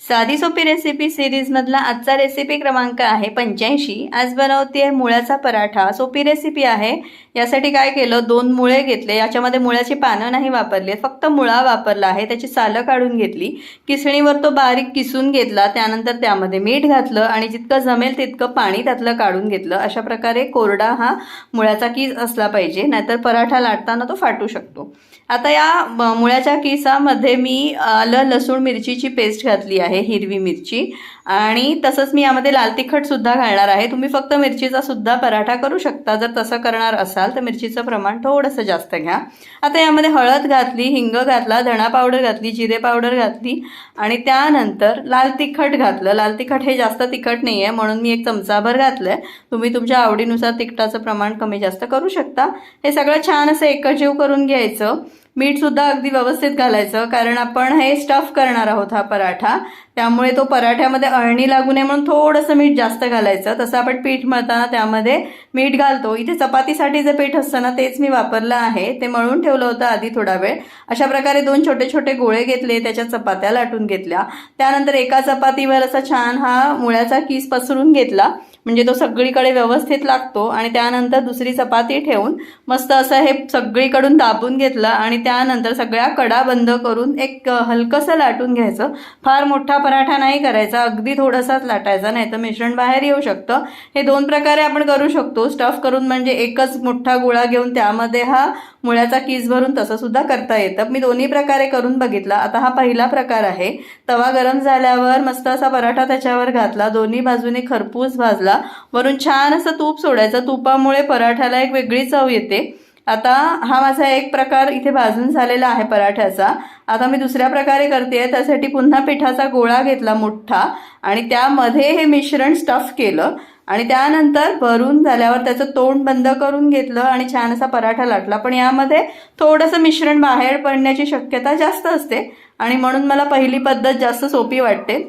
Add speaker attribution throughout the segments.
Speaker 1: साधी सोपी रेसिपी सिरीजमधला आजचा रेसिपी क्रमांक आहे 85। आज बनवते मुळ्याचा पराठा। सोपी रेसिपी आहे। यासाठी काय केलं, 2 मुळे घेतले। याच्यामध्ये मुळ्याची पानं नाही वापरली, फक्त मुळा वापरला आहे। त्याची सालं काढून घेतली, किसणीवर तो बारीक किसून घेतला। त्यानंतर त्यामध्ये मीठ घातलं आणि जितकं जमेल तितकं पाणी त्यातलं काढून घेतलं। अशा प्रकारे कोरडा हा मुळ्याचा कीस असला पाहिजे, नाहीतर पराठा लाटताना तो फाटू शकतो। आता या मुळ्याच्या किसामध्ये मी आलं लसूण मिरचीची पेस्ट घातली आहे, हिरवी मिरची, आणि तसंच मी यामध्ये लाल तिखट सुद्धा घालणार आहे। तुम्ही फक्त मिरचीचा सुद्धा पराठा करू शकता। जर तसं करणार असाल तर मिरचीचं प्रमाण थोडंसं जास्त घ्या। आता यामध्ये हळद घातली, हिंग घातला, धणा पावडर घातली, जिरे पावडर घातली आणि त्यानंतर लाल तिखट घातलं। लाल तिखट हे जास्त तिखट नाही आहे म्हणून मी 1 चमचाभर घातलंय। तुम्ही तुमच्या आवडीनुसार तिखटाचं प्रमाण कमी जास्त करू शकता। हे सगळं छान असं एकजीव करून घ्यायचं। मीठ सुद्धा अगदी व्यवस्थित घालायचं, कारण आपण हे स्टफ करणार आहोत हा पराठा, त्यामुळे तो पराठ्यामध्ये अळणी लागू नये म्हणून थोडंसं मीठ जास्त घालायचं। तसं आपण पीठ मळताना त्यामध्ये मीठ घालतो। इथे चपातीसाठी जे पीठ असतं ना तेच मी वापरलं आहे, ते मळून ठेवलं होतं आधी थोडा वेळ। अशा प्रकारे 2 छोटे छोटे गोळे घेतले, त्याच्या चपात्या लाटून घेतल्या। त्यानंतर एका चपातीवर असा छान हा मुळ्याचा कीस पसरून घेतला, म्हणजे तो सगळीकडे व्यवस्थित लागतो। आणि त्यानंतर दुसरी चपाती ठेवून मस्त असं हे सगळीकडून दाबून घेतलं आणि त्यानंतर सगळ्या कडा बंद करून एक हलकंसं लाटून घ्यायचं। फार मोठा पराठा नाही करायचा, अगदी थोडासाच लाटायचा, नाही तर मिश्रण बाहेर येऊ शकतं। हे 2 प्रकारे आपण करू शकतो। स्टफ करून म्हणजे एकच मोठा गोळा घेऊन त्यामध्ये हा मुळ्याचा कीस भरून तसं सुद्धा करता येतं। मी दोन्ही प्रकारे करून बघितला। आता हा पहिला प्रकार आहे। तवा गरम झाल्यावर मस्त असा पराठा त्याच्यावर घातला, दोन्ही बाजूने खरपूस भाजला, वरून छान असं तूप सोडायचं। तुपामुळे पराठ्याला एक वेगळी चव येते। आता हा माझा एक प्रकार इथे भाजून झालेला आहे पराठ्याचा। आता मी दुसऱ्या प्रकारे करते। त्यासाठी पुन्हा पिठाचा गोळा घेतला मोठा आणि त्यामध्ये हे मिश्रण स्टफ केलं आणि त्यानंतर भरून झाल्यावर त्याचं तोंड बंद करून घेतलं आणि छान असा पराठा लाटला। पण यामध्ये थोडंसं मिश्रण बाहेर पडण्याची शक्यता जास्त असते आणि म्हणून मला पहिली पद्धत जास्त सोपी वाटते।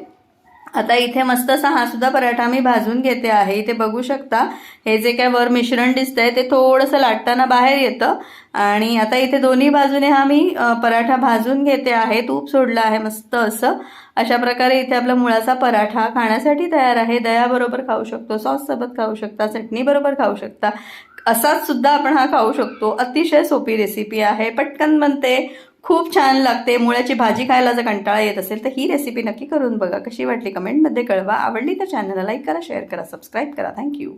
Speaker 1: आता इथे मस्त असा हा सुद्धा पराठा मी भाजून घेते आहे। इथे बघू शकता हे जे काय वर मिश्रण दिसतंय ते थोडंसं लाटताना बाहेर येतं। आणि आता इथे दोन्ही बाजूने हा मी पराठा भाजून घेते आहे, तूप सोडलं आहे मस्त असं। अशा प्रकारे इथे आपला मुळाचा पराठा खाण्यासाठी तयार आहे। दह्याबरोबर खाऊ शकतो, सॉस सोबत खाऊ शकता, चटणी बरोबर खाऊ शकता, असाच सुद्धा आपण हा खाऊ शकतो। अतिशय सोपी रेसिपी आहे, पटकन बनते, खूप छान लागते। मुळ्याची भाजी खायला जर कंटाळा येत असेल तर ही रेसिपी नक्की करून बघा। कशी वाटली कमेंटमध्ये कळवा। आवडली तर चॅनलला लाईक करा, शेअर करा, सबस्क्राईब करा। थँक्यू।